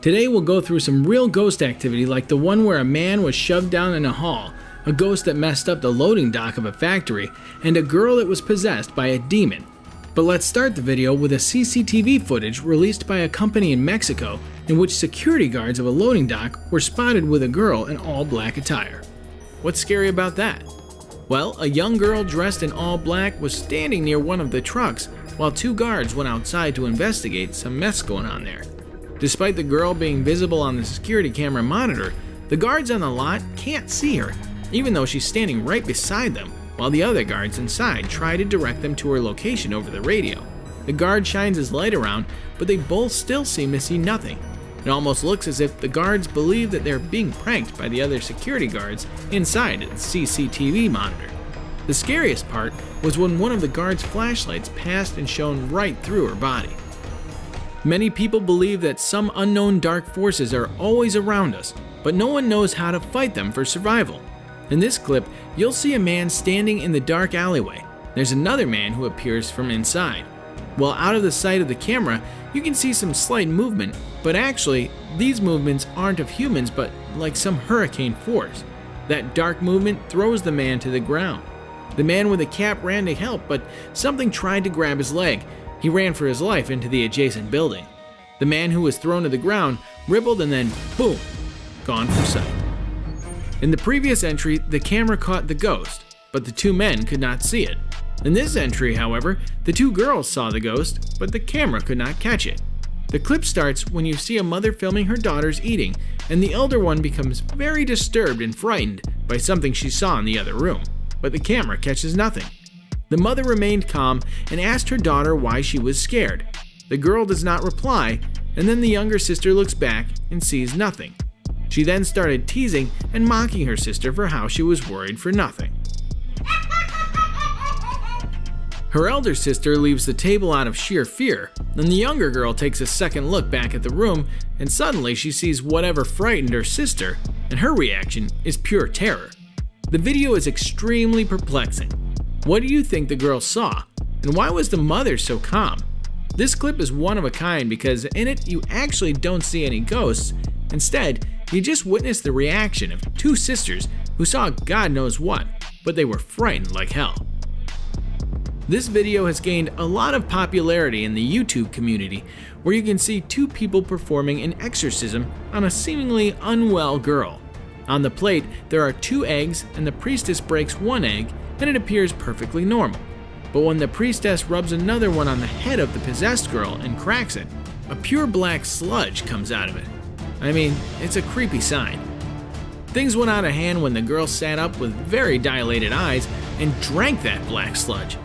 Today we'll go through some real ghost activity like the one where a man was shoved down in a hall, a ghost that messed up the loading dock of a factory, and a girl that was possessed by a demon. But let's start the video with a CCTV footage released by a company in Mexico in which security guards of a loading dock were spotted with a girl in all black attire. What's scary about that? Well, a young girl dressed in all black was standing near one of the trucks while two guards went outside to investigate some mess going on there. Despite the girl being visible on the security camera monitor, the guards on the lot can't see her, even though she's standing right beside them, while the other guards inside try to direct them to her location over the radio. The guard shines his light around, but they both still seem to see nothing. It almost looks as if the guards believe that they're being pranked by the other security guards inside the CCTV monitor. The scariest part was when one of the guards' flashlights passed and shone right through her body. Many people believe that some unknown dark forces are always around us, but no one knows how to fight them for survival. In this clip, you'll see a man standing in the dark alleyway. There's another man who appears from inside. While out of the sight of the camera, you can see some slight movement, but actually, these movements aren't of humans but like some hurricane force. That dark movement throws the man to the ground. The man with the cap ran to help, but something tried to grab his leg. He ran for his life into the adjacent building. The man who was thrown to the ground rippled and then boom, gone from sight. In the previous entry, the camera caught the ghost, but the two men could not see it. In this entry, however, the two girls saw the ghost, but the camera could not catch it. The clip starts when you see a mother filming her daughters eating, and the elder one becomes very disturbed and frightened by something she saw in the other room, but the camera catches nothing. The mother remained calm and asked her daughter why she was scared. The girl does not reply, and then the younger sister looks back and sees nothing. She then started teasing and mocking her sister for how she was worried for nothing. Her elder sister leaves the table out of sheer fear, and the younger girl takes a second look back at the room, and suddenly she sees whatever frightened her sister, and her reaction is pure terror. The video is extremely perplexing. What do you think the girl saw, and why was the mother so calm? This clip is one of a kind because in it you actually don't see any ghosts. Instead, you just witness the reaction of two sisters who saw God knows what, but they were frightened like hell. This video has gained a lot of popularity in the YouTube community, where you can see two people performing an exorcism on a seemingly unwell girl. On the plate, there are 2 eggs, and the priestess breaks one egg, and it appears perfectly normal. But when the priestess rubs another one on the head of the possessed girl and cracks it, a pure black sludge comes out of it. I mean, it's a creepy sign. Things went out of hand when the girl sat up with very dilated eyes and drank that black sludge.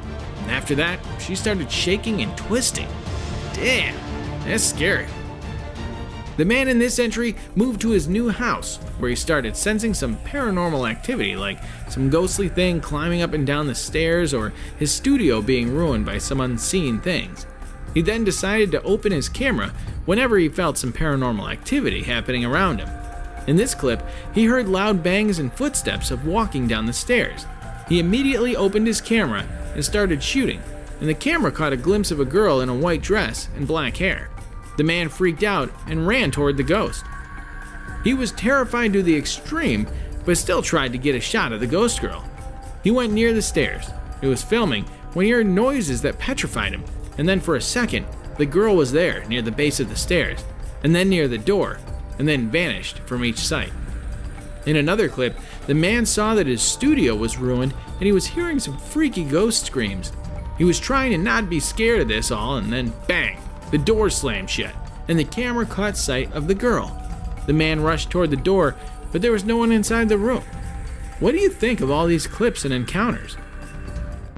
And after that, she started shaking and twisting. Damn, that's scary. The man in this entry moved to his new house, where he started sensing some paranormal activity, like some ghostly thing climbing up and down the stairs or his studio being ruined by some unseen things. He then decided to open his camera whenever he felt some paranormal activity happening around him. In this clip, he heard loud bangs and footsteps of walking down the stairs. He immediately opened his camera and started shooting, and the camera caught a glimpse of a girl in a white dress and black hair. The man freaked out and ran toward the ghost. He was terrified to the extreme, but still tried to get a shot of the ghost girl. He went near the stairs. He was filming when he heard noises that petrified him, and then for a second, the girl was there near the base of the stairs, and then near the door, and then vanished from each sight. In another clip, the man saw that his studio was ruined and he was hearing some freaky ghost screams. He was trying to not be scared of this all, and then bang! The door slammed shut, and the camera caught sight of the girl. The man rushed toward the door, but there was no one inside the room. What do you think of all these clips and encounters?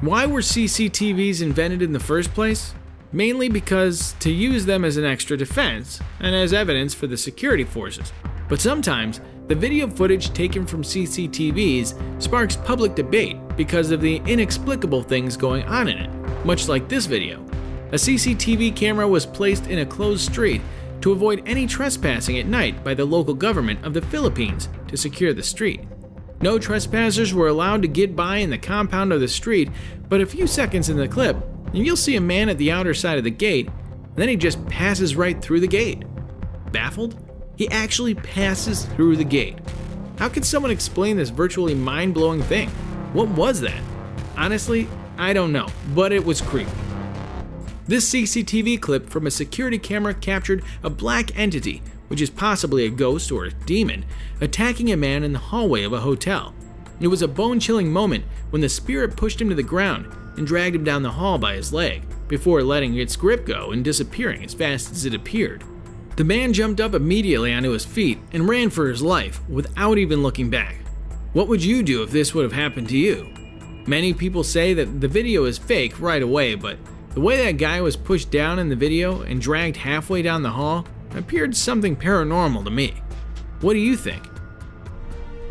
Why were CCTVs invented in the first place? Mainly because to use them as an extra defense and as evidence for the security forces. But sometimes, the video footage taken from CCTVs sparks public debate because of the inexplicable things going on in it, much like this video. A CCTV camera was placed in a closed street to avoid any trespassing at night by the local government of the Philippines to secure the street. No trespassers were allowed to get by in the compound of the street, but a few seconds in the clip, and you'll see a man at the outer side of the gate, and then he just passes right through the gate. Baffled? He actually passes through the gate. How can someone explain this virtually mind-blowing thing? What was that? Honestly, I don't know, but it was creepy. This CCTV clip from a security camera captured a black entity, which is possibly a ghost or a demon, attacking a man in the hallway of a hotel. It was a bone-chilling moment when the spirit pushed him to the ground and dragged him down the hall by his leg, before letting its grip go and disappearing as fast as it appeared. The man jumped up immediately onto his feet and ran for his life without even looking back. What would you do if this would have happened to you? Many people say that the video is fake right away, but the way that guy was pushed down in the video and dragged halfway down the hall appeared something paranormal to me. What do you think?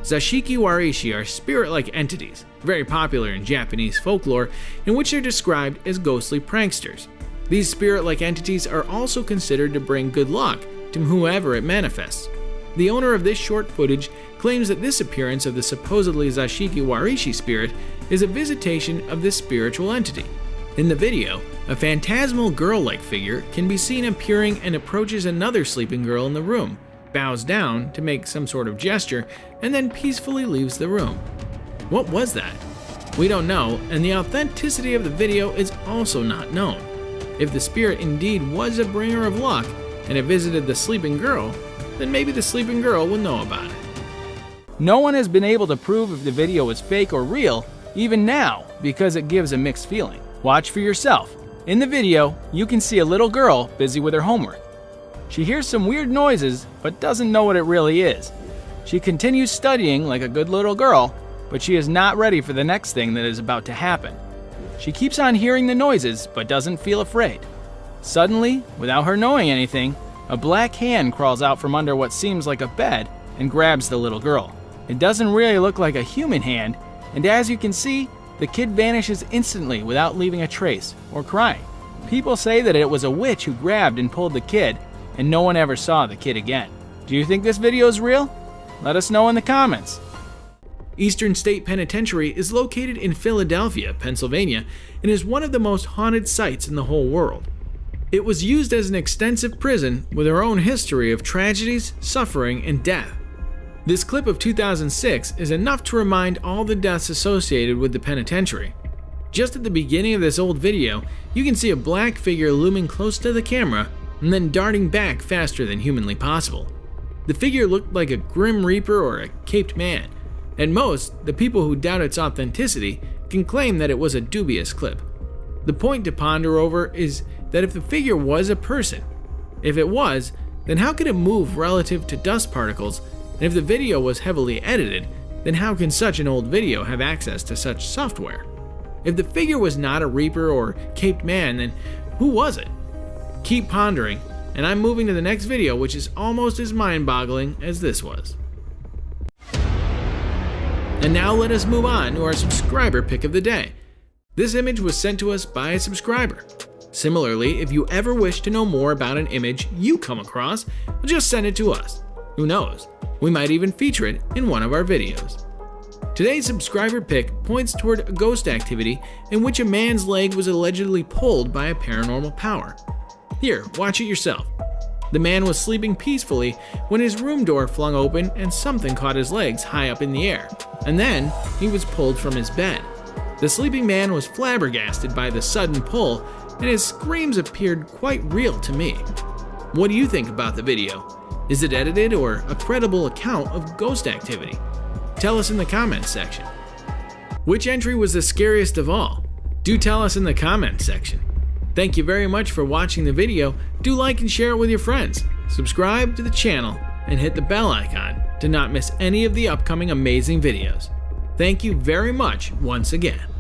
Zashiki warishi are spirit-like entities, very popular in Japanese folklore, in which they're described as ghostly pranksters. These spirit-like entities are also considered to bring good luck to whoever it manifests. The owner of this short footage claims that this appearance of the supposedly Zashiki warishi spirit is a visitation of this spiritual entity. In the video, a phantasmal girl-like figure can be seen appearing and approaches another sleeping girl in the room, bows down to make some sort of gesture, and then peacefully leaves the room. What was that? We don't know, and the authenticity of the video is also not known. If the spirit indeed was a bringer of luck and it visited the sleeping girl, then maybe the sleeping girl will know about it. No one has been able to prove if the video is fake or real, even now, because it gives a mixed feeling. Watch for yourself. In the video, you can see a little girl busy with her homework. She hears some weird noises, but doesn't know what it really is. She continues studying like a good little girl, but she is not ready for the next thing that is about to happen. She keeps on hearing the noises, but doesn't feel afraid. Suddenly, without her knowing anything, a black hand crawls out from under what seems like a bed and grabs the little girl. It doesn't really look like a human hand, and as you can see, the kid vanishes instantly without leaving a trace or crying. People say that it was a witch who grabbed and pulled the kid, and no one ever saw the kid again. Do you think this video is real? Let us know in the comments. Eastern State Penitentiary is located in Philadelphia, Pennsylvania, and is one of the most haunted sites in the whole world. It was used as an extensive prison with our own history of tragedies, suffering, and death. This clip of 2006 is enough to remind all the deaths associated with the penitentiary. Just at the beginning of this old video, you can see a black figure looming close to the camera and then darting back faster than humanly possible. The figure looked like a grim reaper or a caped man. At most, the people who doubt its authenticity can claim that it was a dubious clip. The point to ponder over is that if the figure was a person, if it was, then how could it move relative to dust particles? And if the video was heavily edited, then how can such an old video have access to such software? If the figure was not a reaper or caped man, then who was it? Keep pondering, and I'm moving to the next video, which is almost as mind-boggling as this was. And now let us move on to our subscriber pick of the day. This image was sent to us by a subscriber. Similarly, if you ever wish to know more about an image you come across, just send it to us. Who knows? We might even feature it in one of our videos. Today's subscriber pick points toward a ghost activity in which a man's leg was allegedly pulled by a paranormal power. Here, watch it yourself. The man was sleeping peacefully when his room door flung open and something caught his legs high up in the air, and then he was pulled from his bed. The sleeping man was flabbergasted by the sudden pull, and his screams appeared quite real to me. What do you think about the video? Is it edited or a credible account of ghost activity? Tell us in the comments section. Which entry was the scariest of all? Do tell us in the comments section. Thank you very much for watching the video. Do like and share it with your friends. Subscribe to the channel and hit the bell icon to not miss any of the upcoming amazing videos. Thank you very much once again.